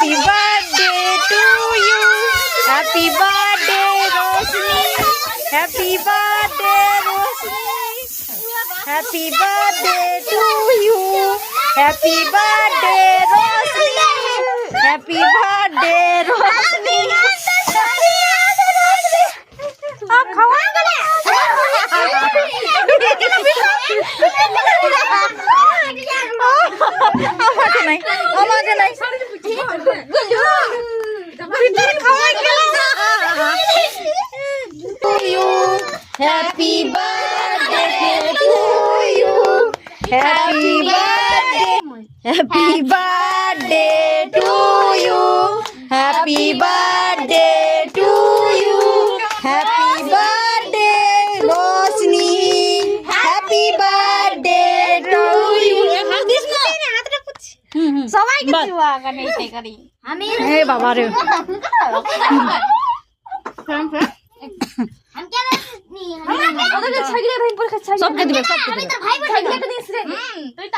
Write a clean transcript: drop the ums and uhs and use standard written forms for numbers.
Happy birthday to you. Happy birthday, Roshni. Happy birthday, Roshni. Happy birthday to you. Happy birthday, Roshni. Happy birthday, Roshni. आप खाओगे ना? আমাকে নাই ভিতরে খাওয়া গেল to you. Happy birthday to you. Happy birthday. Happy birthday to you. Happy birthday to you. Happy birthday, Roshni. Happy birthday to you. সবাইকে দিবা গানে এইটা করি আমি হে বাবা রে हम क्या नहीं हम ওদের ছাগিয়ে রহিম পর ছাগিয়ে সবকে দিবে আমি তো ভাই ভাই ছাগিয়ে দিছ রে তুই তো